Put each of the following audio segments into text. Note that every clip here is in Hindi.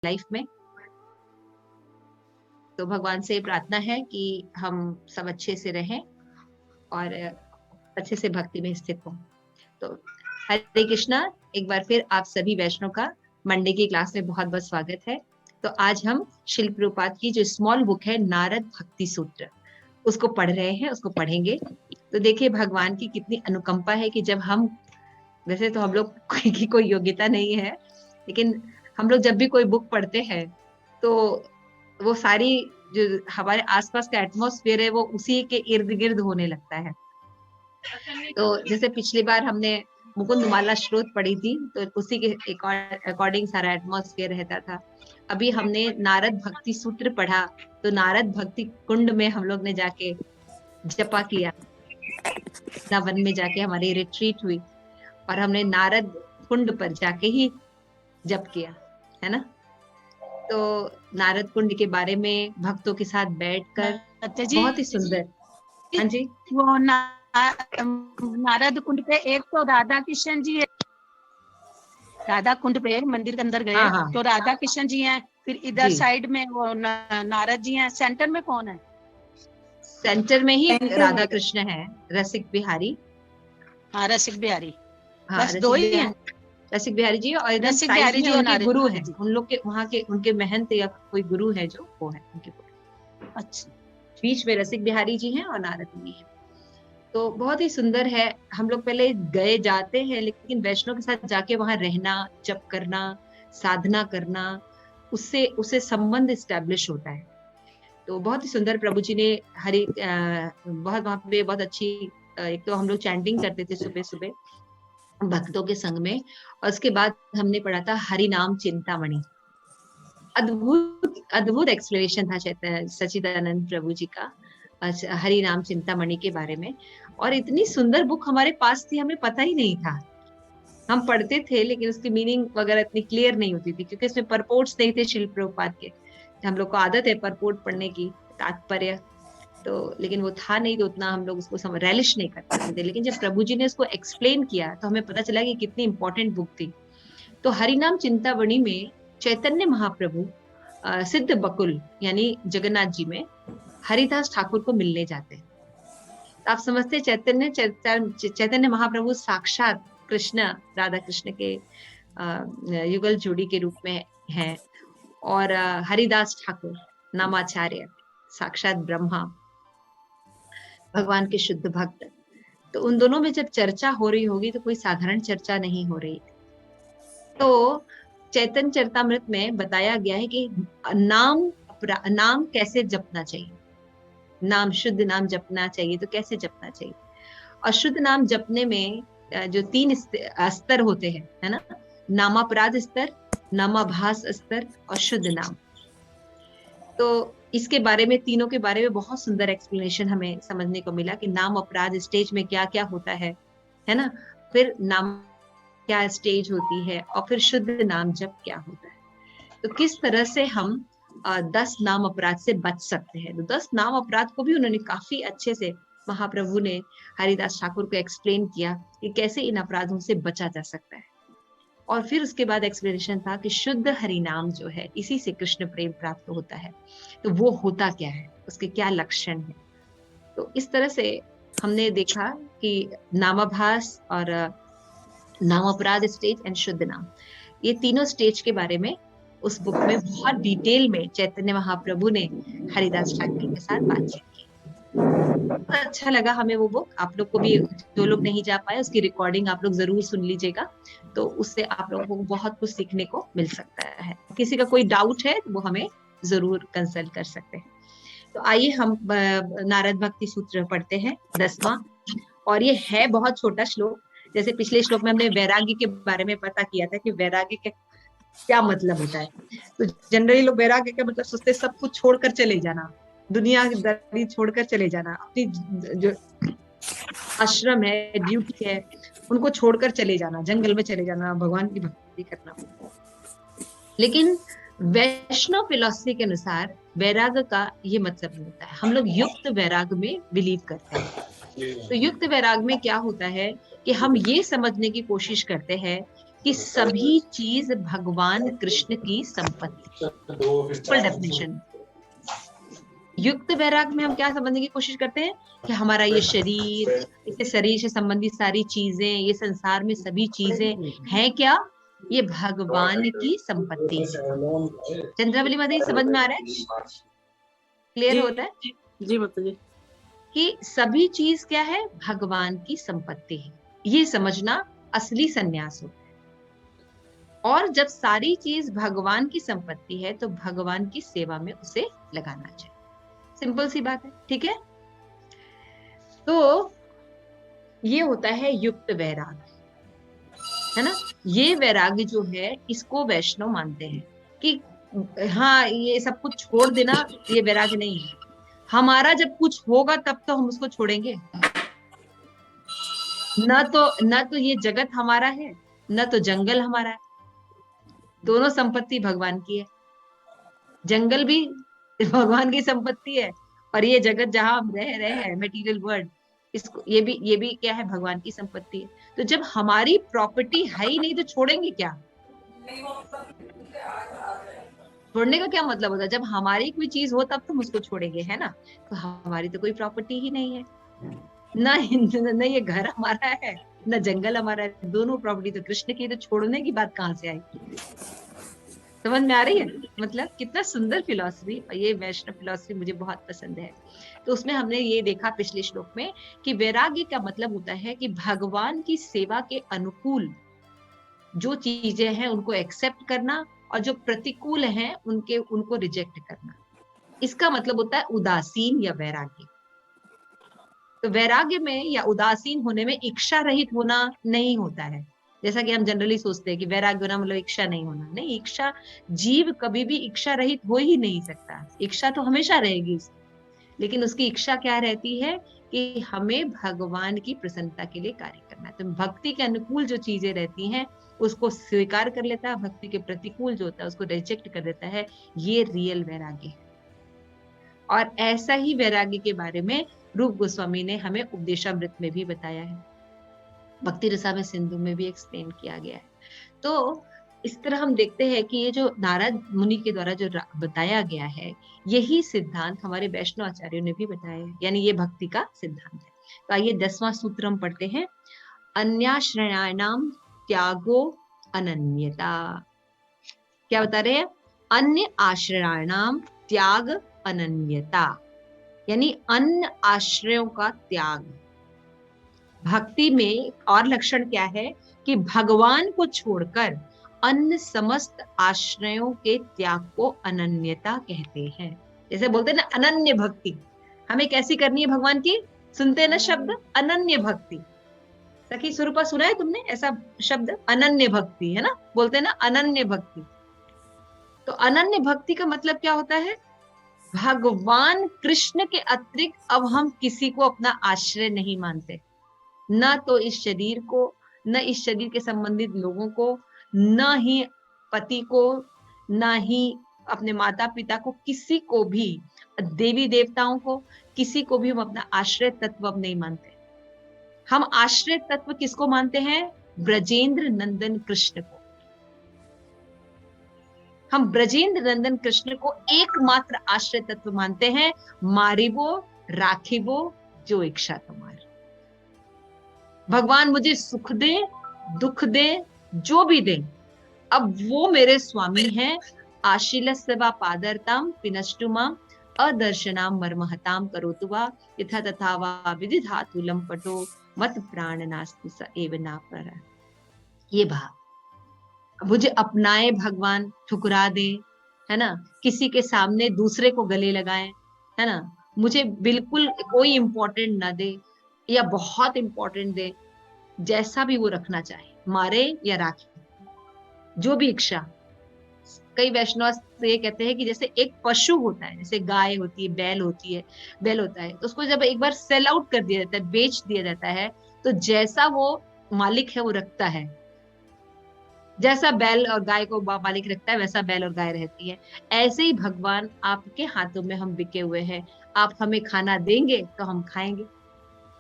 लाइफ में। तो भगवान से प्रार्थना है कि हम सब अच्छे से रहें और अच्छे से भक्ति में स्थित हों। तो हरे कृष्णा, एक बार फिर आप सभी वैष्णव का मंडे की क्लास में बहुत बहुत स्वागत है। तो आज हम शिल प्रभुपाद की जो स्मॉल बुक है नारद भक्ति सूत्र, उसको पढ़ रहे हैं, उसको पढ़ेंगे। तो देखिए भगवान की कितनी अनुकंपा है कि जब हम, वैसे तो हम लोग की कोई योग्यता नहीं है, लेकिन हम लोग जब भी कोई बुक पढ़ते हैं तो वो सारी जो हमारे आसपास का एटमॉस्फेयर है वो उसी के इर्द गिर्द होने लगता है। तो जैसे पिछली बार हमने मुकुंद माला स्रोत पढ़ी थी, तो उसी के अकॉर्डिंग सारा एटमॉस्फेयर रहता था। अभी हमने नारद भक्ति सूत्र पढ़ा, तो नारद भक्ति कुंड में हम लोग ने जाके जपा किया, वन में जाके हमारी रिट्रीट हुई और हमने नारद कुंड पर जाके ही जप किया, है ना। तो नारद कुंड के बारे में भक्तों के साथ बैठकर बहुत ही सुंदर। हाँ जी, वो नारद कुंड पे एक तो राधा कृष्ण जी है, राधा कुंड पे मंदिर के अंदर गए। हाँ। तो राधा कृष्ण जी हैं, फिर इधर साइड में वो नारद जी हैं, सेंटर में कौन है? सेंटर में ही राधा कृष्ण है, रसिक बिहारी। हाँ, रसिक बिहारी। हाँ, बस दो ही हैं, रसिक बिहारी जी, और इधर रसिक साइड बिहारी में जी और उनके नारद गुरु जी। हैं, उन लोग के वहाँ के उनके महंत या कोई गुरु है जो वो है उनके गुरु। अच्छा, बीच में रसिक बिहारी जी हैं और नारद मुनि है। तो बहुत ही सुंदर है। हम लोग पहले गए जाते हैं, लेकिन वैष्णव के साथ जाके वहां रहना, जप करना, साधना करना, उससे संबंध स्टैब्लिश होता है। तो बहुत ही सुंदर प्रभु जी ने बहुत वहां पे बहुत अच्छी, एक तो हम लोग चैंटिंग करते थे सुबह सुबह भक्तों के संग में, और उसके बाद हमने पढ़ा था हरि नाम चिंतामणि। अद्भुत अद्भुत एक्सप्लेनेशन था सच्चिदानंद प्रभु जी का हरि नाम चिंतामणि के बारे में। और इतनी सुंदर बुक हमारे पास थी, हमें पता ही नहीं था। हम पढ़ते थे लेकिन उसकी मीनिंग वगैरह इतनी क्लियर नहीं होती थी, क्योंकि इसमें परपोर्ट्स नहीं थे शिल प्रभुपाद के। हम लोग को आदत है परपोर्ट पढ़ने की, तात्पर्य, तो लेकिन वो था नहीं, तो उतना हम लोग उसको रेलिश नहीं कर पाते थे। लेकिन जब प्रभु जी ने इसको एक्सप्लेन किया तो हमें पता चला कि कितनी इंपॉर्टेंट बुक थी। तो हरिनाम चिंतामणि में चैतन्य महाप्रभु सिद्ध बकुल यानी जगन्नाथ जी में हरिदास ठाकुर को मिलने जाते हैं। तो आप समझते चैतन्य महाप्रभु साक्षात कृष्ण, राधा कृष्ण के युगल जोड़ी के रूप में हैं, और हरिदास ठाकुर नामाचार्य साक्षात ब्रह्मा, भगवान के शुद्ध भक्त। तो उन दोनों में जब चर्चा हो रही होगी तो कोई साधारण चर्चा नहीं हो रही। तो चैतन्य चरितामृत में बताया गया है कि नाम कैसे जपना चाहिए, नाम शुद्ध नाम जपना चाहिए, तो कैसे जपना चाहिए। और शुद्ध नाम जपने में जो 3 स्तर होते हैं, है ना, नामापराध स्तर, नामाभास स्तर और शुद्ध नाम। तो इसके बारे में, तीनों के बारे में बहुत सुंदर एक्सप्लेनेशन हमें समझने को मिला कि नाम अपराध स्टेज में क्या क्या होता है ना, फिर नाम क्या स्टेज होती है, और फिर शुद्ध नाम जप क्या होता है। तो किस तरह से हम 10 नाम अपराध से बच सकते हैं। तो 10 नाम अपराध को भी उन्होंने काफी अच्छे से, महाप्रभु ने हरिदास ठाकुर को एक्सप्लेन किया कि कैसे इन अपराधों से बचा जा सकता है। और फिर उसके बाद एक्सप्लेनेशन था कि शुद्ध हरिनाम जो है, इसी से कृष्ण प्रेम प्राप्त होता है। तो वो होता क्या है, उसके क्या लक्षण है। तो इस तरह से हमने देखा कि नामाभास और नाम अपराध स्टेज एंड शुद्ध नाम, ये तीनों स्टेज के बारे में उस बुक में बहुत डिटेल में चैतन्य महाप्रभु ने हरिदास ठाकुर के साथ बातचीत की। बहुत अच्छा लगा हमें वो बुक। आप लोग को भी, जो लोग नहीं जा पाए, उसकी रिकॉर्डिंग आप लोग जरूर सुन लीजिएगा, तो उससे आप लोगों को बहुत कुछ सीखने को मिल सकता है। किसी का कोई डाउट है तो वो हमें जरूर कंसल्ट कर सकते हैं। तो आइए हम नारद भक्ति सूत्र पढ़ते हैं, 10वां। और ये है बहुत छोटा श्लोक। जैसे पिछले श्लोक में हमने वैराग्य के बारे में पता किया था कि वैराग्य के क्या मतलब होता है। तो जनरली लोग वैराग्य का मतलब सोचते सब कुछ छोड़कर चले जाना, दुनियादारी छोड़कर चले जाना, अपनी जो आश्रम है, ड्यूटी है, उनको छोड़कर चले जाना, जंगल में चले जाना, भगवान की भक्ति करना। लेकिन वैष्णव फिलॉसफी के अनुसार वैराग्य का ये मतलब नहीं होता है। हम लोग युक्त वैराग्य में बिलीव करते हैं। तो युक्त वैराग्य में क्या होता है कि हम ये समझने की कोशिश करते हैं कि सभी चीज भगवान कृष्ण की संपत्ति। Full definition. युक्त वैराग्य में हम क्या समझने की कोशिश करते हैं कि हमारा ये शरीर, इसके शरीर से संबंधित सारी चीजें, ये संसार में सभी चीजें हैं क्या, ये भगवान की संपत्ति है। चंद्रावली माता जी समझ में आ रहा है? क्लियर हो रहा है? जी माता जी। कि सभी चीज क्या है, भगवान की संपत्ति है। ये समझना असली संन्यास होता है। और जब सारी चीज भगवान की संपत्ति है तो भगवान की सेवा में उसे लगाना चाहिए। सिंपल सी बात है, ठीक है। तो ये होता है युक्त वैराग्य, है ना। ये वैराग्य जो है इसको वैष्णव मानते हैं कि हाँ ये सब कुछ छोड़ देना ये वैराग्य नहीं है। हमारा जब कुछ होगा तब तो हम उसको छोड़ेंगे। न तो ये जगत हमारा है, न तो जंगल हमारा है। दोनों संपत्ति भगवान की है। जंगल भी भगवान की संपत्ति है और ये जगत जहां हम रह रहे हैं, मटेरियल वर्ल्ड, इसको ये भी क्या है, भगवान की संपत्ति है। तो जब हमारी प्रॉपर्टी है ही नहीं तो छोड़ेंगे क्या? छोड़ने का क्या मतलब होता है? जब हमारी कोई चीज हो तब तुम उसको छोड़ेंगे, है ना। तो हमारी तो कोई प्रॉपर्टी ही नहीं है, न ये घर हमारा है, न जंगल हमारा है। दोनों प्रॉपर्टी तो कृष्ण की, तो छोड़ने की बात कहाँ से आई? समझ में आ रही है? मतलब कितना सुंदर फिलॉसफी। और ये वैष्णव फिलॉसफी मुझे बहुत पसंद है। तो उसमें हमने ये देखा पिछले श्लोक में कि वैराग्य का मतलब होता है कि भगवान की सेवा के अनुकूल जो चीजें हैं उनको एक्सेप्ट करना और जो प्रतिकूल हैं उनको रिजेक्ट करना। इसका मतलब होता है उदासीन या वैराग्य। तो वैराग्य में या उदासीन होने में इच्छा रहित होना नहीं होता है, जैसा कि हम जनरली सोचते हैं कि वैराग्य होना मतलब इच्छा नहीं होना। नहीं, इच्छा, जीव कभी भी इच्छा रहित हो ही नहीं सकता। इच्छा तो हमेशा रहेगी, लेकिन उसकी इच्छा क्या रहती है कि हमें भगवान की प्रसन्नता के लिए कार्य करना है। तो भक्ति के अनुकूल जो चीजें रहती हैं उसको स्वीकार कर लेता है, भक्ति के प्रतिकूल जो होता है उसको रिजेक्ट कर देता है। ये रियल वैराग्य है। और ऐसा ही वैराग्य के बारे में रूप गोस्वामी ने हमें उपदेशामृत में भी बताया है, भक्ति रसामृत सिंधु में भी एक्सप्लेन किया गया है। तो इस तरह हम देखते हैं कि ये जो नारद मुनि के द्वारा जो बताया गया है, यही सिद्धांत हमारे वैष्णव आचार्यों ने भी बताया है, यानी ये भक्ति का सिद्धांत है। तो आइए 10वां सूत्र हम पढ़ते हैं। अन्याश्रयाणाम त्यागो अनन्यता। क्या बता रहे हैं? अन्य आश्रयाणाम त्याग अनन्यता, यानी अन्य आश्रयों का त्याग। भक्ति में और लक्षण क्या है कि भगवान को छोड़कर अन्य समस्त आश्रयों के त्याग को अनन्यता कहते हैं। जैसे बोलते हैं ना अनन्य भक्ति, हमें कैसी करनी है भगवान की? सुनते हैं ना शब्द अनन्य भक्ति। सखी स्वरूपा सुना है तुमने ऐसा शब्द अनन्य भक्ति, है ना, बोलते हैं ना अनन्य भक्ति। तो अनन्य भक्ति का मतलब क्या होता है? भगवान कृष्ण के अतिरिक्त अब हम किसी को अपना आश्रय नहीं मानते, न तो इस शरीर को, न इस शरीर के संबंधित लोगों को, न ही पति को, न ही अपने माता पिता को, किसी को भी, देवी देवताओं को, किसी को भी हम अपना आश्रय तत्व अब नहीं मानते। हम आश्रय तत्व किसको मानते हैं? ब्रजेंद्र नंदन कृष्ण को। हम ब्रजेंद्र नंदन कृष्ण को एकमात्र आश्रय तत्व मानते हैं। मारिबो राखिबो जो इच्छा तुम्हारी। भगवान मुझे सुख दे, दुख दे, जो भी दे, अब वो मेरे स्वामी हैं। आशीलस्वा पादरताम पिनष्टुमा अदर्शनाम मर्महताम करोतु वा यथा तथा वा विदिधातु लंपटो मत प्राण नास्ति स एव ना पर। ये भाव, मुझे अपनाए भगवान, ठुकरा दे, है ना, किसी के सामने दूसरे को गले लगाए, है ना, मुझे बिल्कुल कोई इंपॉर्टेंट ना दे या बहुत इंपॉर्टेंट दे, जैसा भी वो रखना चाहे, मारे या राखे, जो भी इच्छा। कई वैष्णव तो ये कहते हैं कि जैसे एक पशु होता है, जैसे गाय होती है, बैल होती है, बैल होता है, तो उसको जब एक बार सेल आउट कर दिया जाता है, बेच दिया जाता है, तो जैसा वो मालिक है वो रखता है। जैसा बैल और गाय को मालिक रखता है वैसा बैल और गाय रहती है। ऐसे ही भगवान आपके हाथों में हम बिके हुए हैं। आप हमें खाना देंगे तो हम खाएंगे,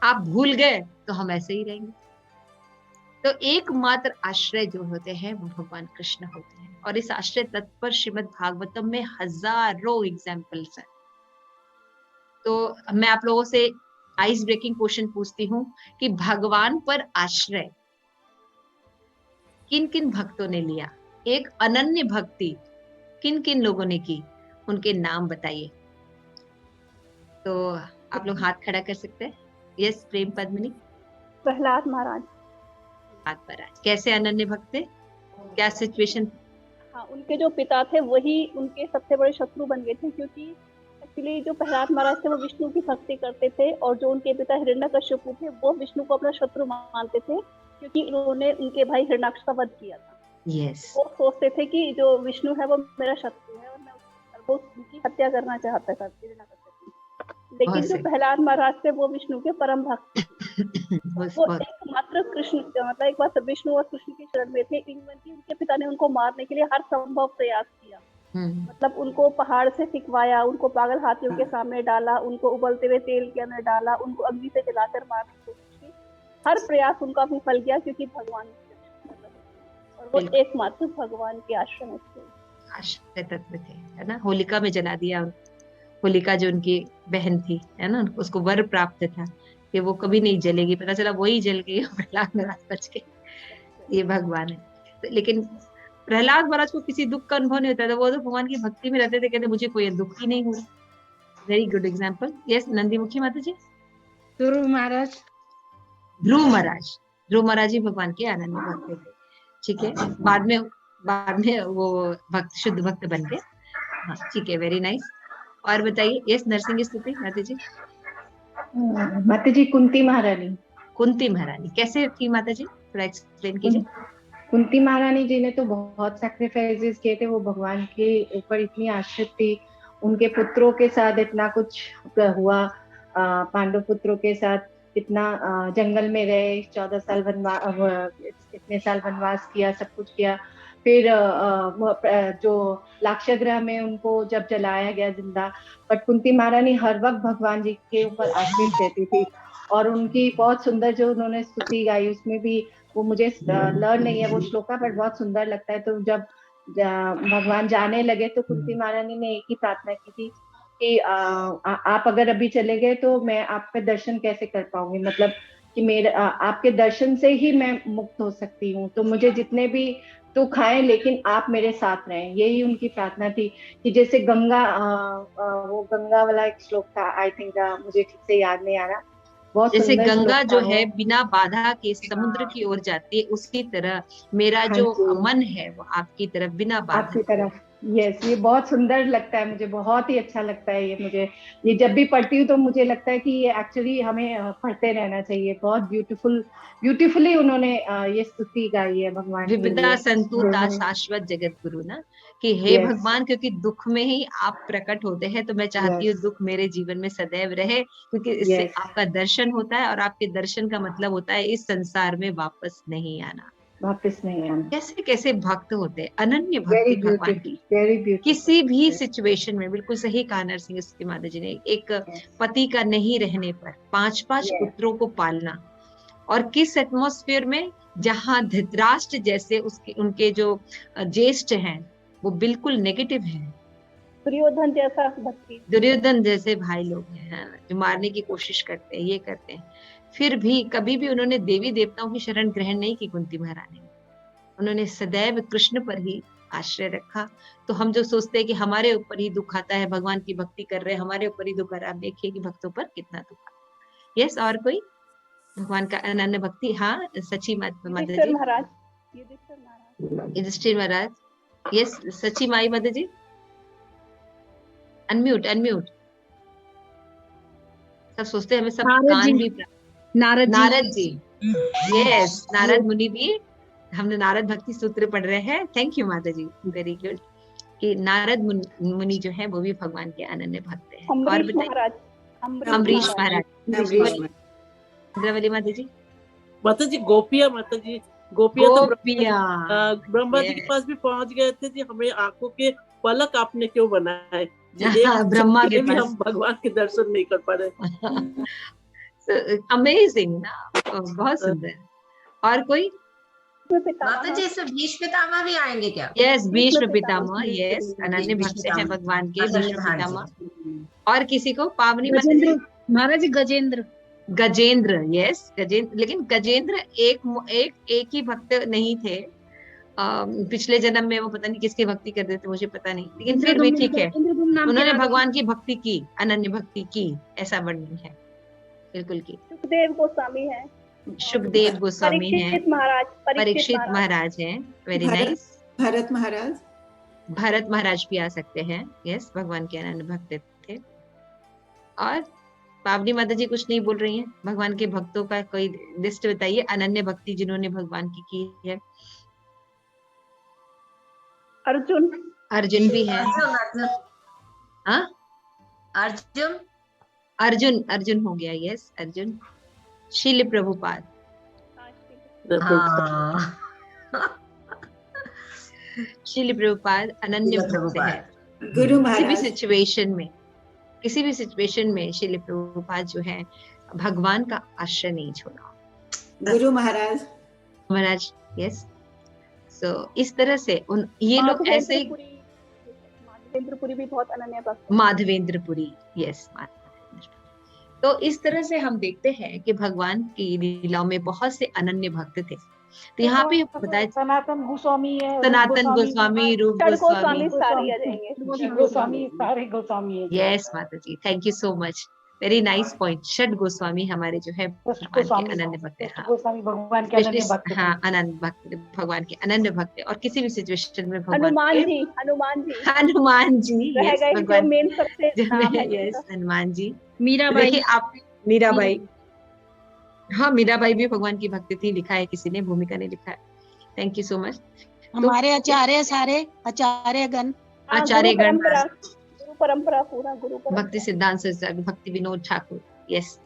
आप भूल गए तो हम ऐसे ही रहेंगे। तो एकमात्र आश्रय जो होते हैं वो भगवान कृष्ण होते हैं, और इस आश्रय तत्व पर श्रीमद् भागवतम में हजारों एग्जाम्पल्स हैं। तो मैं आप लोगों से आइस ब्रेकिंग क्वेश्चन पूछती हूँ कि भगवान पर आश्रय किन किन भक्तों ने लिया, एक अनन्य भक्ति किन किन लोगों ने की, उनके नाम बताइए। तो आप लोग हाथ खड़ा कर सकते हैं। यस, प्रेम पद्मिनी। प्रहलाद महाराज। कैसे अनन्य भक्त थे, क्या सिचुएशन? हाँ, उनके जो पिता थे वही उनके सबसे बड़े शत्रु बन गए थे, क्योंकि एक्चुअली जो प्रहलाद महाराज थे वो विष्णु की भक्ति करते थे, और जो उनके पिता हिरण्यकश्यपु थे वो विष्णु को अपना शत्रु मानते थे, क्योंकि उन्होंने उनके भाई हिरण्याक्ष का वध किया था। यस। वो सोचते थे कि जो विष्णु है वो मेरा शत्रु है, और मैं वो उनकी हत्या करना चाहता था हिरण्याकश्यपु। लेकिन जो प्रहलाद महाराज थे वो विष्णु के परम भक्त थे। वो एकमात्र कृष्ण, मतलब एक बार विष्णु और कृष्ण की शरण में थे। इनकी उनके पिता ने उनको मारने के लिए हर संभव प्रयास किया, मतलब उनको पहाड़ से फिकवाया, उनको पागल हाथियों के सामने डाला, उनको उबलते हुए तेल के अंदर डाला, उनको अग्नि से जलाकर मारने की कोशिश की। हर प्रयास उनका विफल गया, क्योंकि भगवान और वो एकमात्र भगवान के आश्रम आश्रय तत्व थे, है ना। होलिका में जला दिया। होलिका जो उनकी बहन थी, है ना, उसको वर प्राप्त था कि वो कभी नहीं जलेगी, पता चला वही जल गई प्रहलाद महाराज बच के। ये भगवान है। तो लेकिन प्रहलाद महाराज को किसी दुख का अनुभव नहीं होता था, वो तो भगवान की भक्ति में रहते थे, कहते मुझे कोई दुख ही नहीं हुआ। Very good example. Yes, Nandi मुखी माता जी। ध्रुव महाराज। ध्रुव महाराज, ध्रुव महाराज जी भगवान के अनन्य भक्त थे। ठीक है, बाद में वो भक्त, शुद्ध भक्त बन गए। हाँ, ठीक है, वेरी नाइस। और बताइए। यस, नरसिंह स्तुति माता जी। माता जी कुंती महारानी। कुंती महारानी कैसे थी माता जी, थोड़ा एक्सप्लेन कीजिए। कुंती महारानी जी ने तो बहुत सैक्रिफाइसेस किए थे, वो भगवान के ऊपर इतनी आश्रित थी। उनके पुत्रों के साथ इतना कुछ हुआ, पांडव पुत्रों के साथ इतना जंगल में रहे, 14 साल वनवास, इतने साल वनवास किया, सब कुछ किया। फिर जो लाक्षागृह में उनको जब जलाया गया जिंदा, बट कुंती महारानी हर वक्त भगवान जी के ऊपर आश्रित रहती थी। और उनकी बहुत सुंदर जो उन्होंने स्तुति गाई, उसमें भी वो मुझे लर्न नहीं है वो श्लोका, पर बहुत सुंदर लगता है। तो जब भगवान जाने लगे तो कुंती महारानी ने एक ही प्रार्थना की थी कि आप अगर अभी चले गए तो मैं आपका दर्शन कैसे कर पाऊंगी, मतलब कि मेरे आपके दर्शन से ही मैं मुक्त हो सकती हूँ, तो मुझे जितने भी दुख आए लेकिन आप मेरे साथ रहें। यही उनकी प्रार्थना थी। कि जैसे गंगा, वो गंगा वाला एक श्लोक था, आई थिंक, मुझे ठीक से याद नहीं आ रहा, बहुत जैसे सुंदर गंगा जो है बिना बाधा के समुद्र की ओर जाती है, उसी तरह मेरा जो मन है वो आपकी तरफ बिना बाधा आपकी तरफ। यस, ये बहुत सुंदर लगता है मुझे, बहुत ही अच्छा लगता है ये मुझे। ये जब भी पढ़ती हूँ तो मुझे लगता है कि ये एक्चुअली हमें पढ़ते रहना चाहिए। बहुत ब्यूटीफुली उन्होंने ये स्तुति गाई है भगवान की। विपदा संतुता शाश्वत जगत गुरु ना, कि हे भगवान, क्योंकि दुख में ही आप प्रकट होते हैं, तो मैं चाहती हूँ दुख मेरे जीवन में सदैव रहे, क्योंकि इससे आपका दर्शन होता है, और आपके दर्शन का मतलब होता है इस संसार में वापस नहीं आना। कैसे कैसे भक्त होते हैं, अनन्य भक्ति भगवान की किसी भी सिचुएशन में। बिल्कुल सही कहा नरसिंह स्तुति माता जी ने। एक पति का नहीं रहने पर 5 पुत्रों को पालना, और किस एटमॉस्फेयर में, जहां धृतराष्ट्र जैसे उनके जो ज्येष्ठ हैं वो बिल्कुल नेगेटिव हैं, दुर्योधन जैसे भाई लोग हैं जो मारने की कोशिश करते हैं, ये करते हैं, फिर भी कभी भी उन्होंने देवी देवताओं की शरण ग्रहण नहीं की कुंती महारानी ने। उन्होंने सदैव कृष्ण पर ही आश्रय रखा। तो हम जो सोचते हैं कि हमारे ऊपर ही दुख आता है, भगवान की भक्ति कर रहे हैं, हमारे ऊपर ही दुख आ रहा है, आप देखिए कि भक्तों पर कितना दुख आता है। यस, और कोई भगवान का अनन्य भक्ति? हाँ, सची माता जी। युधिष्ठिर महाराज। यस, सची माई माता जी। अनम्यूट। सब सोचते हैं हमें सब कान भी। नारद जी। यस, नारद मुनि भी। हमने नारद भक्ति सूत्र पढ़ रहे हैं। थैंक यू माता जी, वेरी गुड। कि नारद मुनि जो है वो भी भगवान के अनन्य भक्त हैं। और बताइए। अम्बरीश महाराज। इंद्रावली माता जी। गोपिया माता जी, गोपिया तो ब्रह्मा जी के पास भी पहुंच गए थे जी, हमें आंखों के पलक आपने क्यों बनाए जी, ब्रह्मा के भी हम भगवान के दर्शन नहीं कर पा रहे। अमेजिंग ना, बहुत सुंदर। और कोई? माता जी इसमें भीष्म पितामह भी आएंगे क्या? यस, भीष्म पितामह, यस, अनन्य भक्त है भगवान के भीष्म पितामह। और किसी को पावनी महाराज गजेंद्र, गजेंद्र, यस गजेंद्र, लेकिन गजेंद्र एक ही भक्त नहीं थे। पिछले जन्म में वो पता नहीं किसकी भक्ति करते थे, मुझे पता नहीं, लेकिन फिर भी ठीक है, उन्होंने भगवान की भक्ति की, अनन्य भक्ति की, ऐसा वर्णन है बिल्कुल की। सुखदेव गोस्वामी है, सुखदेव गोस्वामी है, परीक्षित महाराज हैं, वेरी नाइस। भरत महाराज भी आ सकते हैं, यस, भगवान के अनन्य भक्त थे। और पावनी माता जी कुछ नहीं बोल रही हैं, भगवान के भक्तों का कोई लिस्ट बताइए, अनन्य भक्ति जिन्होंने भगवान की है। अर्जुन भी है। हाँ, अर्जुन हो गया, यस, अर्जुन। शील प्रभुपाद, शील प्रभुपाद अनन्य भक्त है। गुरु महाराज, किसी भी सिचुएशन में शील प्रभुपाद जो है भगवान का आश्रय नहीं छोड़ा। गुरु महाराज, यस। सो इस तरह से ये लोग ऐसे, माधवेंद्रपुरी भी बहुत अनन्य भक्त, माधवेंद्रपुरी, यस, तो इस तरह से हम देखते हैं कि भगवान की लीलाओं में बहुत से अनन्य भक्त थे। तो यहाँ पे बताया सनातन गोस्वामी है, सनातन गोस्वामी, रूप गोस्वामी, सारे गोस्वामी है। यस माता जी, thank you so much, very nice point. षड गोस्वामी हमारे जो है भगवान के अनन्य भक्त हैं। गोस्वामी भगवान के अनन्य भक्त, हाँ, अनन्य भक्त, भगवान के अनन्य भक्त है। और किसी भी सिचुएशन में भगवान हनुमान जी यस, हनुमान जी, मीराबाई, देखिए आप, मीराबाई, हाँ, मीराबाई भी भगवान की भक्ति थी, लिखा है किसी ने, भूमिका ने लिखा है। Thank you so much. हमारे आचार्य, सारे आचार्य गण, गुरु परंपरा पूरा, भक्ति सिद्धांत सरस्वती, भक्ति विनोद ठाकुर, यस।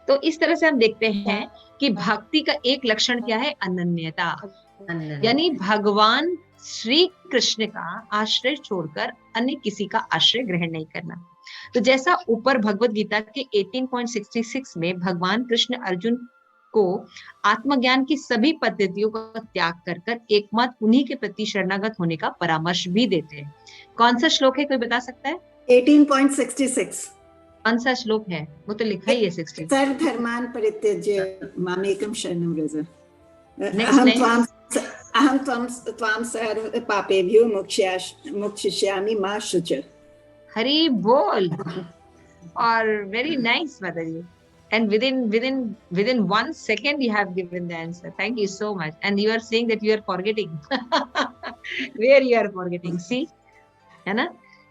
तो इस तरह से हम देखते हैं कि भक्ति का एक लक्षण क्या है, अनन्यता, यानी भगवान श्री कृष्ण का आश्रय छोड़कर अन्य किसी का आश्रय ग्रहण नहीं करना। तो जैसा ऊपर भगवत गीता के 18.66 में भगवान कृष्ण अर्जुन को आत्मज्ञान की सभी पद्धतियों का त्याग कर कर एकमात्र उन्हीं के प्रति शरणागत होने का परामर्श भी देते हैं। कौन सा श्लोक है, कोई बता सकता है? 18.66 कौन सा श्लोक है? वो तो लिखा ही है 60। सर्वधर्मान् परित्यज्य मामेकं शरणं व्रज, अहं त्वां सर्व पापेभ्यो मोक्षयिष्यामि मा शुच। हरि बोल। और वेरी नाइस माता जी, and within 1 second you have given the answer. Thank you so much. And you are saying that you are forgetting where you are forgetting, see, है ना?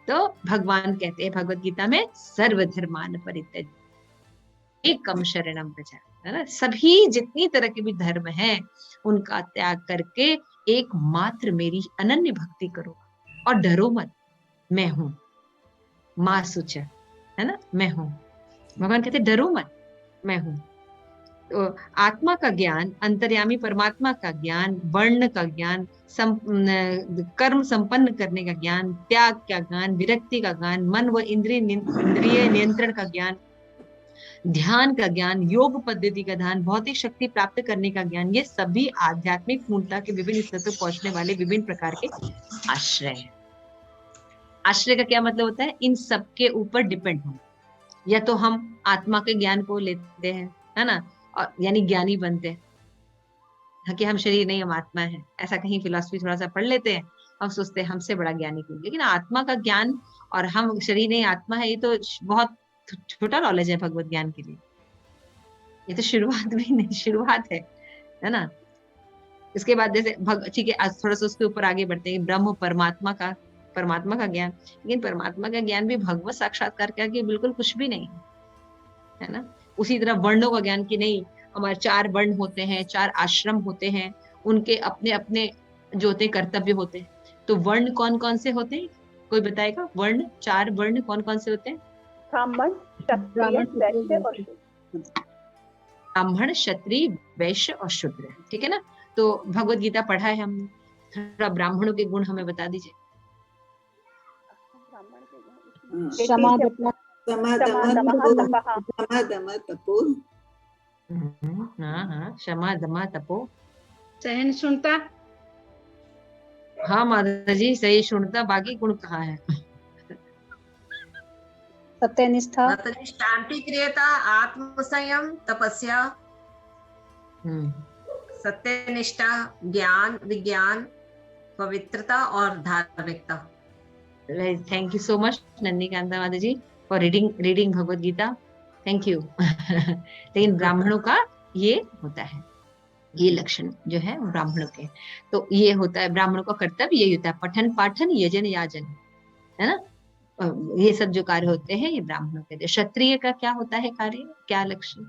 तो भगवान कहते हैं भगवत गीता में, सर्वधर्मान् परित्यज्य एकम शरणं व्रज, है ना? सभी जितनी तरह के भी धर्म हैं उनका त्याग करके एकमात्र मेरी अनन्य भक्ति करो और डरो मत, मैं हूं मां सुच, है ना, मैं हूं। भगवान कहते डरो मत, मैं हूं। तो आत्मा का ज्ञान, अंतर्यामी परमात्मा का ज्ञान, वर्ण का ज्ञान, कर्म संपन्न करने का ज्ञान, त्याग का ज्ञान, विरक्ति का ज्ञान, मन व इंद्रिय नियंत्रण का ज्ञान, ध्यान का ज्ञान, योग पद्धति का ध्यान, भौतिक शक्ति प्राप्त करने का ज्ञान, ये सभी आध्यात्मिक पूर्णता के विभिन्न स्तर तक पहुंचने वाले विभिन्न प्रकार के आश्रय हैं। आश्रय का क्या मतलब होता है? इन सब के ऊपर डिपेंड होना। या तो हम आत्मा के ज्ञान को लेते हैं, है ना, और यानी ज्ञानी बनते हैं कि हम शरीर नहीं, हम आत्मा है। ऐसा कहीं फिलॉसफी थोड़ा सा पढ़ लेते हैं, हम सोचते हैं हमसे बड़ा ज्ञानी कोई। लेकिन आत्मा का ज्ञान और हम शरीर नहीं आत्मा है, ये तो बहुत छोटा नॉलेज है भगवत ज्ञान के लिए। ये तो शुरुआत भी नहीं, शुरुआत है ना। इसके बाद जैसे ठीक है, आज थोड़ा सा उसके ऊपर आगे बढ़ते हैं। ब्रह्म परमात्मा का ज्ञान, लेकिन परमात्मा का ज्ञान भी भगवत साक्षात्कार का कि बिल्कुल कुछ भी नहीं है ना। उसी तरह वर्णों का ज्ञान की नहीं, हमारे 4 वर्ण होते हैं, 4 आश्रम होते हैं, उनके अपने अपने जो होते हैं कर्तव्य होते हैं। तो वर्ण कौन कौन से होते हैं, कोई बताएगा? वर्ण, 4 वर्ण कौन कौन से होते हैं? ब्राह्मण, क्षत्रिय, वैश्य और शूद्र, ठीक है ना। तो भगवत गीता पढ़ा है हमने, थोड़ा ब्राह्मणों के गुण हमें बता दीजिए। क्षमा दम तपो, हाँ, क्षमा दम तपो, सहिष्णुता। हाँ माता जी, सहिष्णुता। बाकी गुण कहाँ है? सत्यनिष्ठा। माता जी शांति क्रियता, आत्मसंयम, तपस्या, सत्यनिष्ठा, ज्ञान, विज्ञान, पवित्रता और धार्मिकता। Thank you so much Nandikanta माता ji for reading Bhagavad Gita. Thank you. लेकिन ब्राह्मणों का ये होता है, ये लक्षण जो है ब्राह्मणों के, तो ये होता है ब्राह्मणों का कर्तव्य यही होता है, पठन पाठन यजन याजन, है ना। ये सब जो कार्य होते हैं ये ब्राह्मणों के। क्षत्रिय का क्या होता है कार्य, क्या लक्ष्य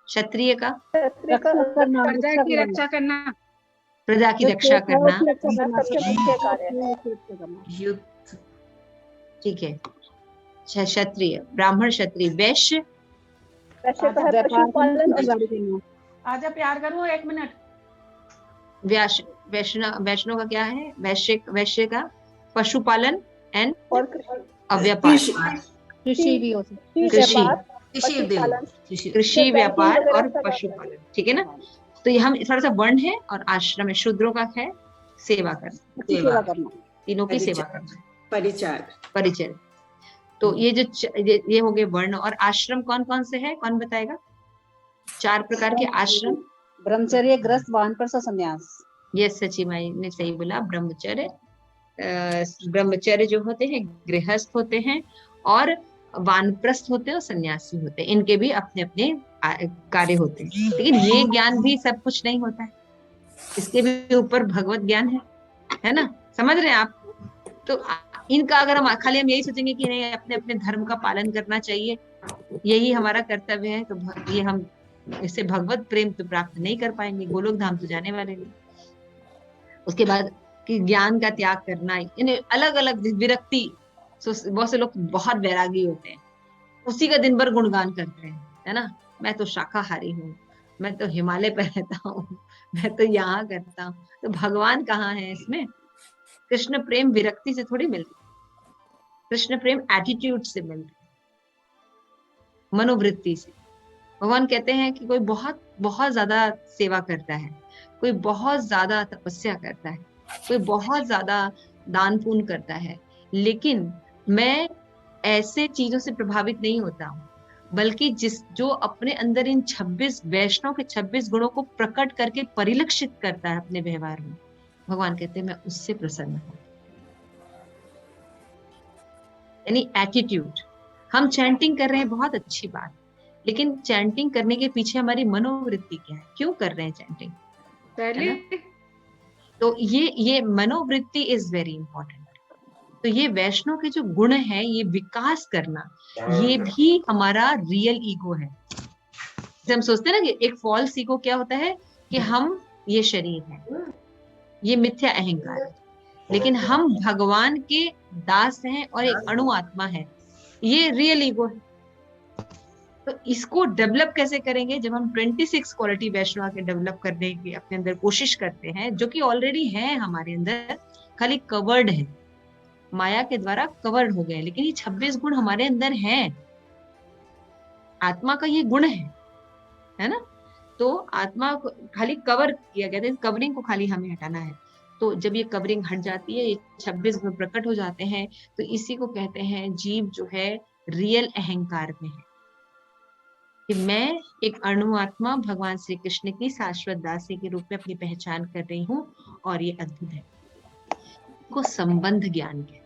क्षत्रिय का? प्रजा की रक्षा करना, प्रजा की रक्षा करना, युद्ध। ठीक है। क्षत्रिय, ब्राह्मण, क्षत्रिय। वैश्य, आजा प्यार करो 1 मिनट। वैष्णव का क्या है? वैश्य का पशुपालन एंड व्यापार, कृषि भी हो सकती, कृषि व्यापार और पशुपालन, ठीक है ना। तो ये हम थोड़ा सा वर्ण है, और आश्रम है, शूद्रों का है सेवा करना, तीनों की सेवा करना, परिचय। तो ये जो ये हो गए वर्ण। और आश्रम कौन कौन से है, कौन बताएगा? 4 प्रकार के आश्रम। ब्रह्मचर्य, गृहस्थ, वानप्रस्थ, संन्यास। ये सची माई ने सही बोला। ब्रह्मचर्य जो होते हैं गृहस्थ होते हैं, और वानप्रस्थ होते हैं, और सन्यासी होते हैं। इनके भी अपने अपने कार्य होते हैं। लेकिन ये ज्ञान भी सब कुछ नहीं होता है, इसके भी ऊपर भगवत ज्ञान है ना, समझ रहे हैं आप? तो इनका अगर हम खाली हम यही सोचेंगे कि नहीं अपने अपने धर्म का पालन करना चाहिए, यही हमारा कर्तव्य है, तो ये हम इससे भगवत प्रेम तो प्राप्त नहीं कर पाएंगे, गोलोक धाम तो जाने वाले नहीं। उसके बाद कि ज्ञान का त्याग करना, यानी अलग अलग विरक्ति। बहुत से लोग बहुत वैरागी होते हैं, उसी का दिन भर गुणगान करते हैं, है ना। मैं तो शाकाहारी हूँ, मैं तो हिमालय पर रहता हूँ, मैं तो यहाँ करता हूँ। तो भगवान कहाँ है इसमें? कृष्ण प्रेम विरक्ति से थोड़ी मिलती, कृष्ण प्रेम एटीट्यूड से मिलती, मनोवृत्ति से। भगवान कहते हैं कि कोई बहुत बहुत ज्यादा सेवा करता है, कोई बहुत ज्यादा तपस्या करता है, कोई बहुत ज्यादा दान पुण्य करता है, लेकिन मैं ऐसे चीजों से प्रभावित नहीं होता हूँ, बल्कि जो अपने अंदर इन 26 वैष्णव के 26 गुणों को प्रकट करके परिलक्षित करता है अपने व्यवहार में, भगवान कहते हैं मैं उससे प्रसन्न हूं। यानी एटीट्यूड। हम चैंटिंग कर रहे हैं, बहुत अच्छी बात, लेकिन चैंटिंग करने के पीछे हमारी मनोवृत्ति क्या है, क्यों कर रहे हैं चैंटिंग, है ना? तो ये मनोवृत्ति इज वेरी इंपॉर्टेंट। तो ये वैष्णव के जो गुण है, ये विकास करना, ये भी हमारा रियल ईगो है। जब हम सोचते हैं ना कि एक फॉल्स ईगो क्या होता है, कि हम ये शरीर है, ये मिथ्या अहंकार है, लेकिन हम भगवान के दास हैं और एक अणु आत्मा है, ये रियल ईगो है। तो इसको डेवलप कैसे करेंगे? जब हम 26 क्वालिटी वैष्णव के डेवलप करने की अपने अंदर कोशिश करते हैं, जो कि ऑलरेडी है हमारे अंदर, खाली कवर्ड है, माया के द्वारा कवर्ड हो गए, लेकिन ये 26 गुण हमारे अंदर हैं। आत्मा का ये गुण है ना। तो आत्मा को खाली कवर किया गया था, कवरिंग को खाली हमें हटाना है। तो जब ये कवरिंग हट जाती है, ये 26 गुण प्रकट हो जाते हैं, तो इसी को कहते हैं जीव जो है रियल अहंकार में है, कि मैं एक अणु आत्मा भगवान श्री कृष्ण की शाश्वत दासी के रूप में अपनी पहचान कर रही हूँ, और ये अद्भुत है। को संबंध ज्ञान कहते हैं।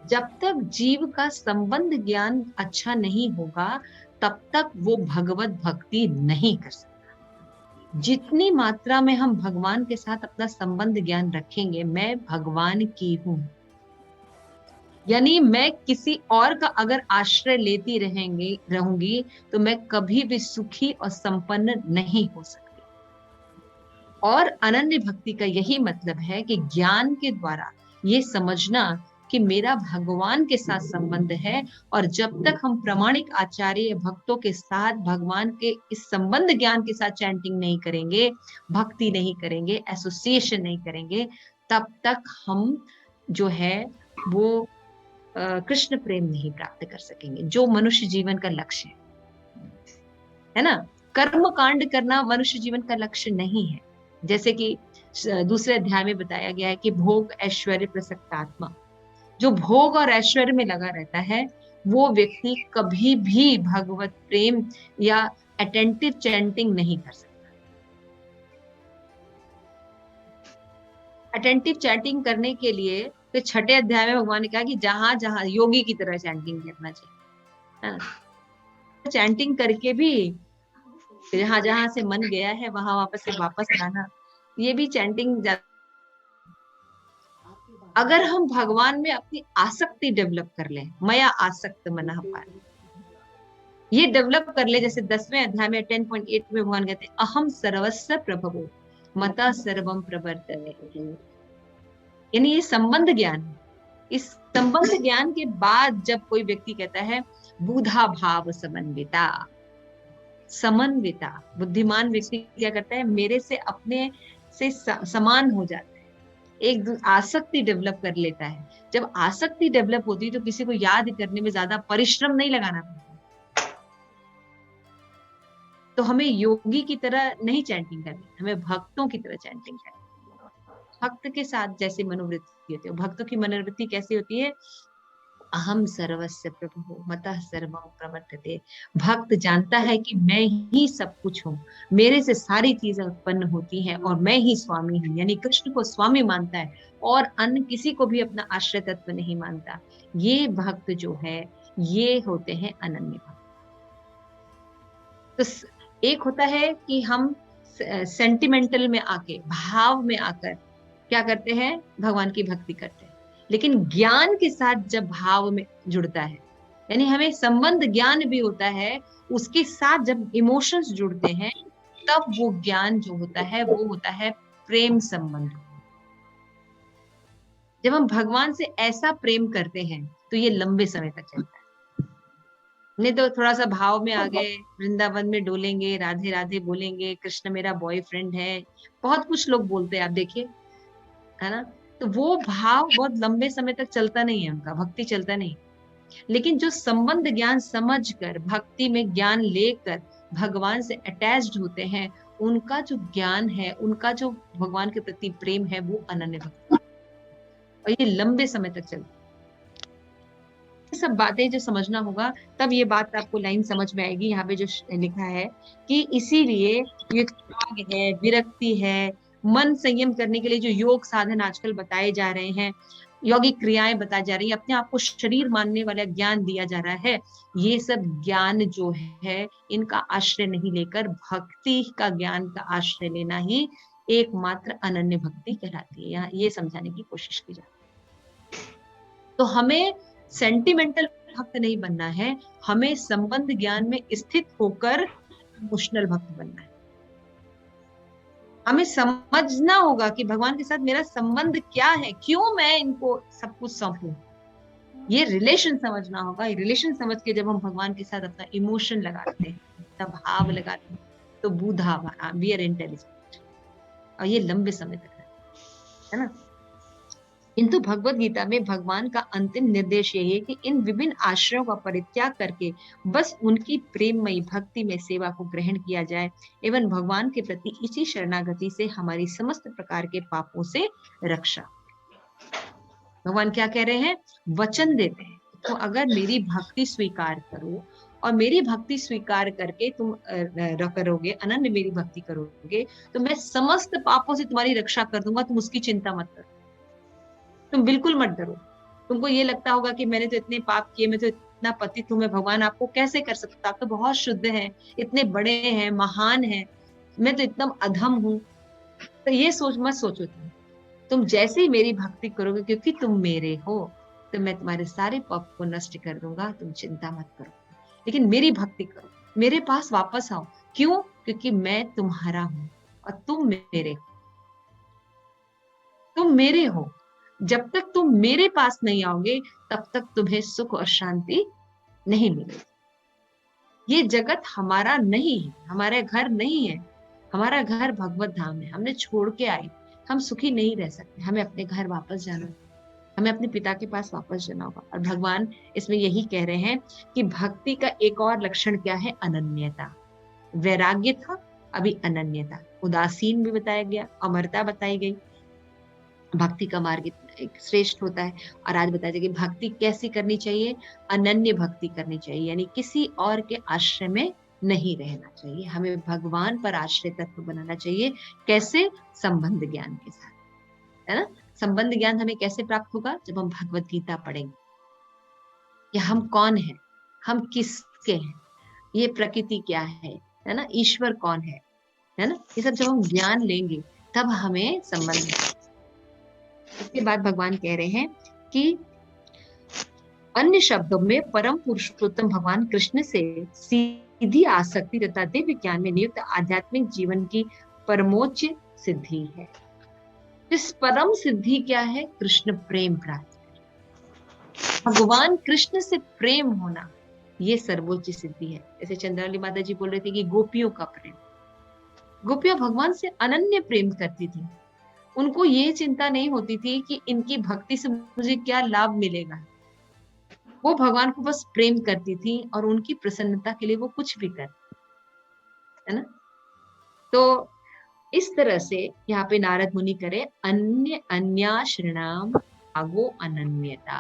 जब तक जीव का संबंध ज्ञान अच्छा नहीं होगा, तब तक वो भगवत भक्ति नहीं कर सकता। जितनी मात्रा में हम भगवान के साथ अपना संबंध ज्ञान रखेंगे, मैं भगवान की हूं, यानी मैं किसी और का अगर आश्रय लेती रहूंगी, तो मैं कभी भी सुखी और संपन्न नहीं हो सकती। और अनन्य भक्ति का यही मतलब है कि ज्ञान के द्वारा ये समझना कि मेरा भगवान के साथ संबंध है, और जब तक हम प्रामाणिक आचार्य भक्तों के साथ भगवान के इस संबंध ज्ञान के साथ चैंटिंग नहीं करेंगे, भक्ति नहीं करेंगे, एसोसिएशन नहीं करेंगे, तब तक हम जो है वो कृष्ण प्रेम नहीं प्राप्त कर सकेंगे, जो मनुष्य जीवन का लक्ष्य है ना। कर्म कांड करना मनुष्य जीवन का लक्ष्य नहीं है। जैसे कि दूसरे अध्याय में बताया गया है कि भोग ऐश्वर्य प्रसक्त आत्मा, जो भोग और ऐश्वर्य में लगा रहता है वो व्यक्ति कभी भी भगवत प्रेम या अटेंटिव चैंटिंग नहीं कर सकता। अटेंटिव चैंटिंग करने के लिए तो छठे अध्याय में भगवान ने कहा कि जहां जहां योगी की तरह चैंटिंग करना चाहिए, है ना। चैंटिंग करके भी जहां जहां से मन गया है वहां वापस आना, ये भी चैंटिंग। अगर हम भगवान में अपनी आसक्ति डेवलप कर लें, मया आसक्त मनः पार, ये डेवलप कर ले, जैसे 10वें अध्याय में 10.8 में भगवान कहते हैं अहम सर्वस्व प्रभवो मता सर्वम प्रवर्तते, यानी ये संबंध ज्ञान। इस संबंध ज्ञान के बाद जब कोई व्यक्ति कहता है बुधा भाव समन्विता, बुद्धिमान व्यक्ति क्या करता है, मेरे से अपने से समान हो जाता है, एक आसक्ति डेवलप कर लेता है। जब आसक्ति डेवलप होती है तो किसी को याद करने में ज्यादा परिश्रम नहीं लगाना पड़ता। तो हमें योगी की तरह नहीं चैंटिंग करनी, हमें भक्तों की तरह चैंटिंग करनी। भक्त के साथ जैसे मनोवृत्ति होती है, भक्तों की मनोवृत्ति कैसी होती है, अहम सर्वस्य प्रभु मतः सर्वं प्रवर्तते। भक्त जानता है कि मैं ही सब कुछ हूँ, मेरे से सारी चीजें उत्पन्न होती हैं और मैं ही स्वामी हूँ, यानी कृष्ण को स्वामी मानता है और अन्य किसी को भी अपना आश्रय तत्व नहीं मानता। ये भक्त जो है ये होते हैं अनन्य भक्त। तो एक होता है कि हम सेंटिमेंटल में आके, भाव में आकर क्या करते हैं, भगवान की भक्ति करते हैं। लेकिन ज्ञान के साथ जब भाव में जुड़ता है, यानी हमें संबंध ज्ञान भी होता है, उसके साथ जब इमोशंस जुड़ते हैं तब वो ज्ञान जो होता है वो होता है प्रेम संबंध। जब हम भगवान से ऐसा प्रेम करते हैं तो ये लंबे समय तक चलता है। नहीं तो थोड़ा सा भाव में आ गए, वृंदावन में डोलेंगे, राधे राधे बोलेंगे, कृष्ण मेरा बॉयफ्रेंड है, बहुत कुछ लोग बोलते हैं, आप देखिए, है ना। तो वो भाव बहुत लंबे समय तक चलता नहीं है, उनका भक्ति चलता नहीं। लेकिन जो संबंध ज्ञान समझकर, भक्ति में ज्ञान लेकर भगवान से अटैच्ड होते हैं, उनका जो ज्ञान है, उनका जो भगवान के प्रति प्रेम है, वो अनन्य भक्ति, और ये लंबे समय तक चलता है। ये सब बातें जो समझना होगा, तब ये बात आपको लाइन समझ में आएगी। यहाँ पे जो लिखा है कि इसीलिए ये त्याग है, विरक्ति है, मन संयम करने के लिए जो योग साधन आजकल बताए जा रहे हैं, यौगिक क्रियाएं बताई जा रही है, अपने आप को शरीर मानने वाला ज्ञान दिया जा रहा है, ये सब ज्ञान जो है इनका आश्रय नहीं लेकर भक्ति का ज्ञान का आश्रय लेना ही एकमात्र अनन्य भक्ति कहलाती है। यहाँ ये समझाने की कोशिश की जाती है। तो हमें सेंटिमेंटल भक्त नहीं बनना है, हमें संबंध ज्ञान में स्थित होकर इमोशनल भक्त बनना है। हमें समझना होगा कि भगवान के साथ मेरा संबंध क्या है, क्यों मैं इनको सब कुछ सौंपूं। ये रिलेशन समझना होगा। ये रिलेशन समझ के जब हम भगवान के साथ अपना इमोशन लगाते हैं, अपना भाव लगाते हैं, तो बुधा वी आर इंटेलिजेंट, और ये लंबे समय तक है ना। किंतु भगवत गीता में भगवान का अंतिम निर्देश यही है कि इन विभिन्न आश्रयों का परित्याग करके बस उनकी प्रेममयी भक्ति में सेवा को ग्रहण किया जाए एवं भगवान के प्रति इसी शरणागति से हमारी समस्त प्रकार के पापों से रक्षा। भगवान क्या कह रहे हैं, वचन देते हैं, तो अगर मेरी भक्ति स्वीकार करो और मेरी भक्ति स्वीकार करके तुम करोगे, अनन्य मेरी भक्ति करोगे, तो मैं समस्त पापों से तुम्हारी रक्षा कर दूंगा। तुम उसकी चिंता मत करो, तुम बिल्कुल मत डरो। तुमको ये लगता होगा कि मैंने तो इतने पाप किए, मैं तो इतना पतित हूं, मैं भगवान आपको कैसे कर सकता, आप तो बहुत शुद्ध हैं, इतने बड़े हैं, महान हैं, मैं तो एकदम अधम हूं। तो ये सोच मत सोचो। तुम जैसे ही मेरी भक्ति करोगे, क्योंकि तुम मेरे हो, तो मैं तुम्हारे सारे पाप को नष्ट कर दूंगा, तुम चिंता मत करो। लेकिन मेरी भक्ति करो, मेरे पास वापस आओ। क्यों? क्योंकि मैं तुम्हारा हूं और तुम मेरे हो। तुम मेरे हो। जब तक तुम मेरे पास नहीं आओगे तब तक तुम्हें सुख और शांति नहीं मिलेगी। ये जगत हमारा नहीं है, हमारा घर नहीं है, हमारा घर भगवत धाम है। हमने छोड़ के आए, हम सुखी नहीं रह सकते, हमें अपने घर वापस जाना है, हमें अपने पिता के पास वापस जाना होगा। और भगवान इसमें यही कह रहे हैं कि भक्ति का एक और लक्षण क्या है, अनन्यता। वैराग्य था, अभी अनन्य था। उदासीन भी बताया गया, अमरता बताई गई, भक्ति का मार्ग एक श्रेष्ठ होता है। और आज बताया कि भक्ति कैसी करनी चाहिए, अनन्य भक्ति करनी चाहिए, यानी किसी और के आश्रय में नहीं रहना चाहिए, हमें भगवान पर आश्रय तत्व बनाना चाहिए। कैसे? संबंध ज्ञान के साथ, है ना। संबंध ज्ञान हमें कैसे प्राप्त होगा? जब हम भगवत गीता पढ़ेंगे कि हम कौन है, हम किसके हैं, ये प्रकृति क्या है ना, ईश्वर कौन है ना, ये सब जब हम ज्ञान लेंगे तब हमें संबंध। इसके बाद भगवान कह रहे हैं कि अन्य शब्दों में परम पुरुषोत्तम भगवान कृष्ण से सीधी आसक्ति तथा दिव्य ज्ञान में नियुक्त आध्यात्मिक जीवन की परमोच्च सिद्धि है। इस परम सिद्धि क्या है? कृष्ण प्रेम प्राप्त, भगवान कृष्ण से प्रेम होना, ये सर्वोच्च सिद्धि है। जैसे चंद्रावली माता जी बोल रही थी कि गोपियों का प्रेम, गोपियां भगवान से अनन्य प्रेम करती थी, उनको ये चिंता नहीं होती थी कि इनकी भक्ति से मुझे क्या लाभ मिलेगा, वो भगवान को बस प्रेम करती थी और उनकी प्रसन्नता के लिए वो कुछ भी कर, है ना। तो इस तरह से यहाँ पे नारद मुनि करे अन्य अन्याश्रणाम आगो अनन्यता,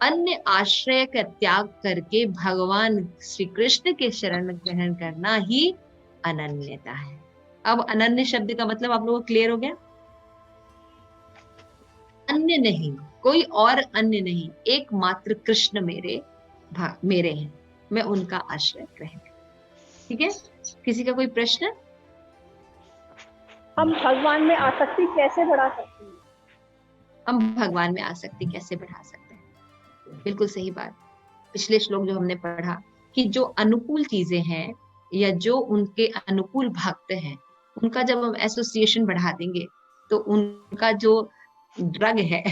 अन्य आश्रय का त्याग करके भगवान श्री कृष्ण के शरण ग्रहण करना ही अनन्यता है। अब अनन्य शब्द का मतलब आप लोगों को क्लियर हो गया? अन्य नहीं, कोई और अन्य नहीं, एकमात्र कृष्ण मेरे हैं, मैं उनका आश्रय ग्रहण। ठीक है, किसी का कोई प्रश्न? हम भगवान में आसक्ति कैसे बढ़ा सकते हैं? हम भगवान में आसक्ति कैसे बढ़ा सकते हैं? बिल्कुल सही बात। पिछले श्लोक जो हमने पढ़ा कि जो अनुकूल चीजें हैं या जो उनके अनुकूल भक्त हैं, उनका जब हम एसोसिएशन बढ़ा देंगे तो उनका जो ड्रग है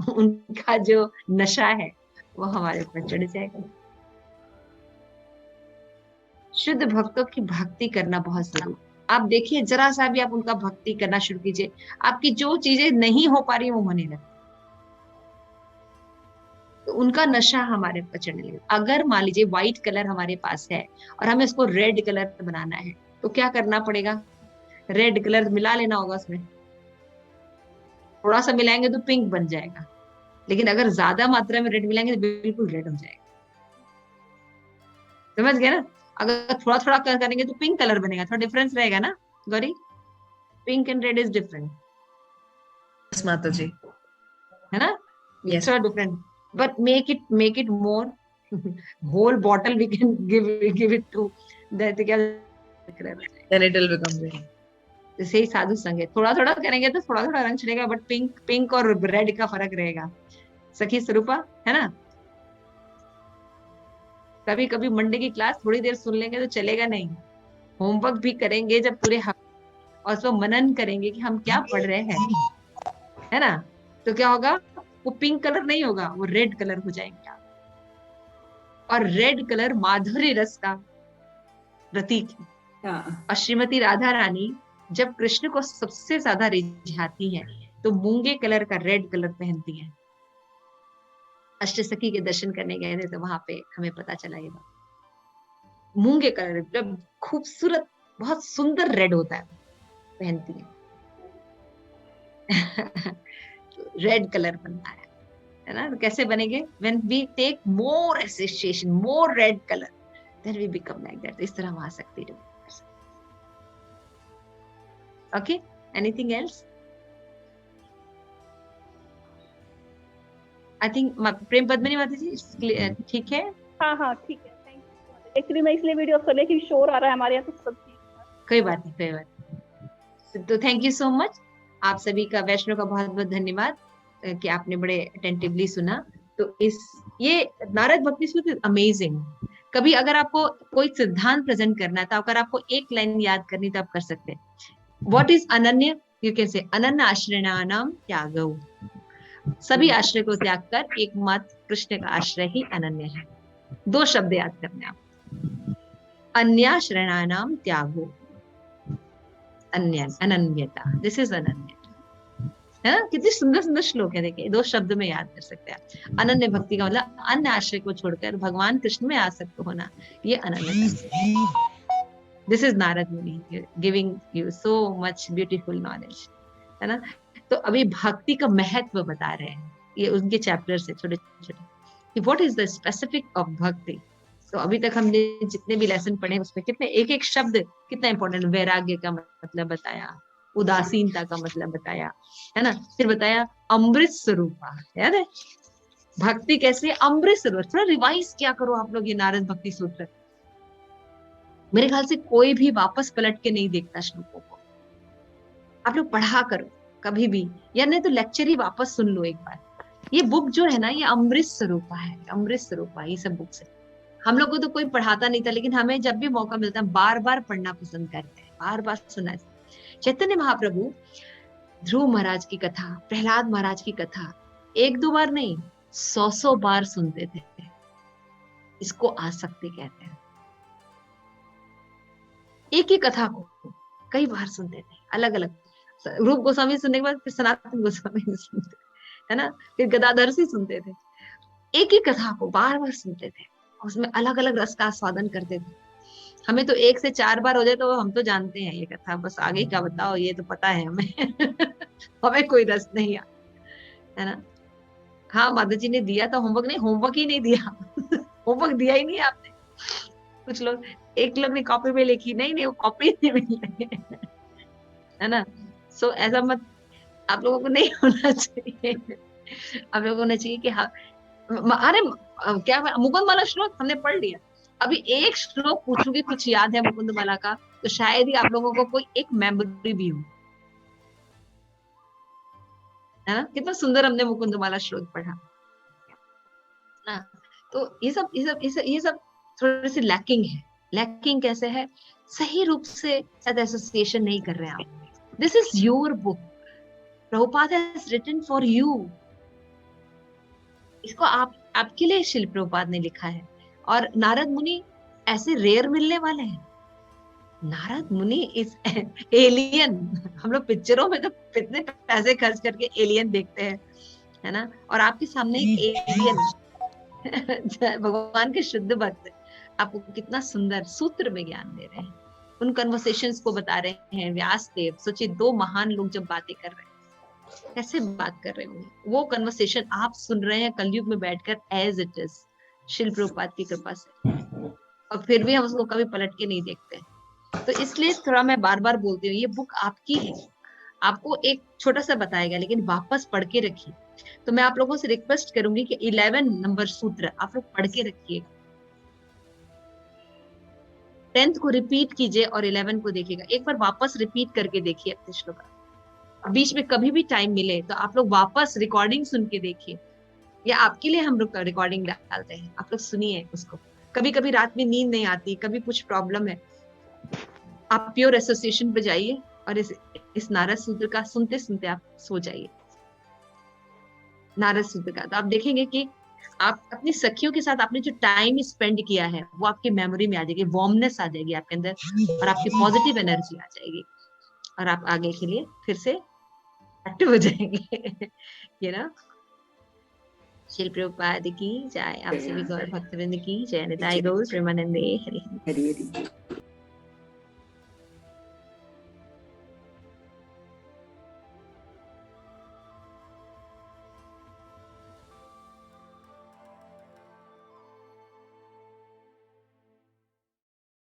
उनका जो नशा है वो हमारे ऊपर चढ़ जाएगा। शुद्ध भक्तों की भक्ति करना बहुत जरूरी। आप देखिए, जरा सा भी आप उनका भक्ति करना शुरू कीजिए, आपकी जो चीजें नहीं हो पा रही वो होने लगती, तो उनका नशा हमारे ऊपर चढ़ने लगेगा। अगर मान लीजिए व्हाइट कलर हमारे पास है और हमें इसको रेड कलर बनाना है, तो क्या करना पड़ेगा? रेड कलर मिला लेना होगा, उसमें थोड़ा सा मिलाएंगे तो पिंक बन जाएगा, लेकिन अगर ज्यादा मात्रा में रेड मिलाएंगे तो बिल्कुल रेड हो जाएगा। समझ गए ना? अगर थोड़ा थोड़ा करेंगे तो पिंक कलर बनेगा, थोड़ा डिफरेंस रहेगा ना Gauri? Pink and red is different. Yes माता जी, है ना? यस, थोड़ा different, but make it more whole bottle we can give it to that, क्या then it will become red. जैसे ही साधु संग है, थोड़ा थोड़ा करेंगे तो थोड़ा थोड़ा रंग चढ़ेगा, बट पिंक और रेड का फर्क रहेगा। सखी स्वरूपा, है ना? कभी कभी मंडे की क्लास थोड़ी देर सुन लेंगे तो चलेगा नहीं, होमवर्क भी करेंगे जब पूरे हफ्ते और उसको मनन करेंगे कि हम क्या पढ़ रहे हैं, है ना, तो क्या होगा? वो पिंक कलर नहीं होगा, वो रेड कलर हो जाएंगे। और रेड कलर माधुर्य रस का प्रतीक है। और श्रीमती राधा रानी जब कृष्ण को सबसे ज्यादा रिझाती हैं तो मूंगे कलर का रेड कलर पहनती हैं। अष्टसखी के दर्शन करने गए थे तो वहां पे हमें पता चला ये बात। मूंगे कलर जब खूबसूरत, बहुत सुंदर रेड होता है, पहनती है। रेड कलर बनना है ना? तो कैसे बनेंगे? When we take more association, more red color, then we become like that. इस तरह हम आ सकते हैं। Okay, anything else? I think प्रेम पद्मिनी माता जी ठीक है? हाँ ठीक है, थैंक यू। एक्चुअली मैं इसलिए वीडियो कर लेकिन शोर आ रहा है हमारे यहाँ, तो सब कोई बात नहीं। तो थैंक यू सो मच। आप सभी का, वैष्णव का बहुत बहुत धन्यवाद कि आपने बड़े अटेंटिवली सुना। तो ये नारद भक्ति सूत्र अमेजिंग। कभी अगर आपको कोई सिद्धांत प्रेजेंट करना है तो अगर आपको एक लाइन याद करनी तो आप कर सकते हैं। व्हाट इज अनन्य? यू कैन से अनन्य आश्रयाणाम त्यागौ। सभी आश्रय को त्याग कर एकमात्र कृष्ण का आश्रय ही अनन्य है। 2 शब्द याद करने आप, अन्याश्रयाणाम त्यागो, अनन्यता, दिस इज अनन्य, है ना? कितने सुंदर सुंदर श्लोक है, देखिए 2 शब्द में याद कर सकते हैं। अनन्य भक्ति का मतलब अन्य आश्रय को छोड़कर भगवान कृष्ण में आसक्त होना, ये अनन्य। दिस इज नारद मुनि giving you so much beautiful knowledge, है ना। तो अभी भक्ति का महत्व बता रहे हैं, ये उनके चैप्टर से छोटे छोटे, what is the specific of भक्ति। तो अभी तक हमने जितने भी लेसन पढ़े उसमें कितने एक एक शब्द कितना इंपॉर्टेंट, वैराग्य का मतलब बताया, उदासीनता का मतलब बताया, है ना। फिर बताया अमृत स्वरूपा, याद है भक्ति कैसे अमृत स्वरूप। थोड़ा रिवाइज क्या करो आप लोग ये नारद भक्ति सूत्र, मेरे ख्याल से कोई भी वापस पलट के नहीं देखता श्लोकों को, आप लोग पढ़ा करो कभी भी, या नहीं तो लेक्चर ही वापस सुन लो एक बार। ये बुक जो है ना ये अमृत स्वरूपा है, अमृत स्वरूपा ये सब बुक से हम लोग को तो कोई पढ़ाता नहीं था, लेकिन हमें जब भी मौका मिलता है बार बार पढ़ना पसंद करते हैं, बार बार सुना। चैतन्य महाप्रभु ध्रुव महाराज की कथा, प्रहलाद महाराज की कथा एक दो बार नहीं 100 बार सुनते थे। इसको आसक्ति कहते हैं। एक ही कथा को कई बार सुनते थे, अलग अलग। रूप गोस्वामी सुनने के बाद फिर सनातन गोस्वामी सुनते, है ना, फिर गदाधर से सुनते थे। एक ही कथा को बार बार सुनते थे, उसमें अलग अलग रस का आस्वादन करते थे। हमें तो 1 से 4 बार हो जाए तो हम तो जानते हैं ये कथा, बस आगे क्या बताओ ये तो पता है हमें हमें कोई रस नहीं आ, है ना। हाँ माता जी ने दिया था होमवर्क, नहीं होमवर्क ही नहीं दिया होमवर्क दिया ही नहीं आपने। कुछ लोग, एक लोग ने कॉपी में लिखी, नहीं वो कॉपी नहीं मिली है ना। सो ऐसा मत, आप लोगों को नहीं होना चाहिए। आप लोगों को होना चाहिए कि हाँ, अरे क्या मुकुंद माला श्लोक हमने पढ़ लिया, अभी एक श्लोक पूछूंगी कुछ याद है मुकुंद माला का, तो शायद ही आप लोगों को कोई एक मेमोरी भी हो, है ना। कितना सुंदर हमने मुकुंद माला श्लोक पढ़ा ना। तो ये सब थोड़ी सी लैकिंग है। लैकिंग कैसे है, सही रूप से शायद एसोसिएशन नहीं कर रहे हैं आप। This is your book, Prabhupada has written for you. इसको आपके लिए शिल प्रभुपाद ने लिखा है। और नारद मुनि ऐसे रेयर मिलने वाले हैं। नारद मुनि इज एलियन। हम लोग पिक्चरों में तो कितने पैसे खर्च करके एलियन देखते हैं, है ना, और आपके सामने एक एलियन भगवान के शुद्ध भक्त आपको कितना सुंदर सूत्र में ज्ञान दे रहे हैं, उन कन्वर्सेशंस को बता रहे हैं। व्यास देव, सोचिए 2 महान लोग जब बातें कर रहे हैं कैसे बात कर रहे होंगे, वो कन्वर्सेशन आप सुन रहे हैं कलयुग में बैठकर एज इट इज, शिल प्रभुपाद की कृपा से, और फिर भी हम उसको कभी पलट के नहीं देखते। तो इसलिए थोड़ा मैं बार बार बोलती हूँ, ये बुक आपकी है, आपको एक छोटा सा बताएगा, लेकिन वापस पढ़ के रखिए। तो मैं आप लोगों से रिक्वेस्ट करूंगी कि 11 नंबर सूत्र आप लोग पढ़ के रखिए, 10th को रिपीट कीजिए और 11 को देखिएगा। एक बार वापस रिपीट करके देखिए अपने श्लोक, बीच में कभी भी टाइम मिले तो आप लोग वापस रिकॉर्डिंग सुन के देखिए, या आपके लिए हम लोग रिकॉर्डिंग डालते हैं, आप लोग सुनिए उसको। कभी कभी रात में नींद नहीं आती, कभी कुछ प्रॉब्लम है, आप प्योर एसोसिएशन पे जाइए और इस नारद सूत्र का सुनते सुनते आप सो जाइए। नारद सूत्र का तो आप देखेंगे कि आप अपनी सखियों के साथ आपने जो टाइम स्पेंड किया है वो आपकी मेमोरी में आ जाएगी, वार्मनेस आ जाएगी आपके अंदर, और आपकी पॉजिटिव एनर्जी आ जाएगी, और आप आगे के लिए फिर से एक्टिव हो जाएंगे ये ना। शिल प्रभुपाद की जय, आप सभी गौर भक्तवृंद की जय, निताई गौर प्रेमानंदे हरि हरि।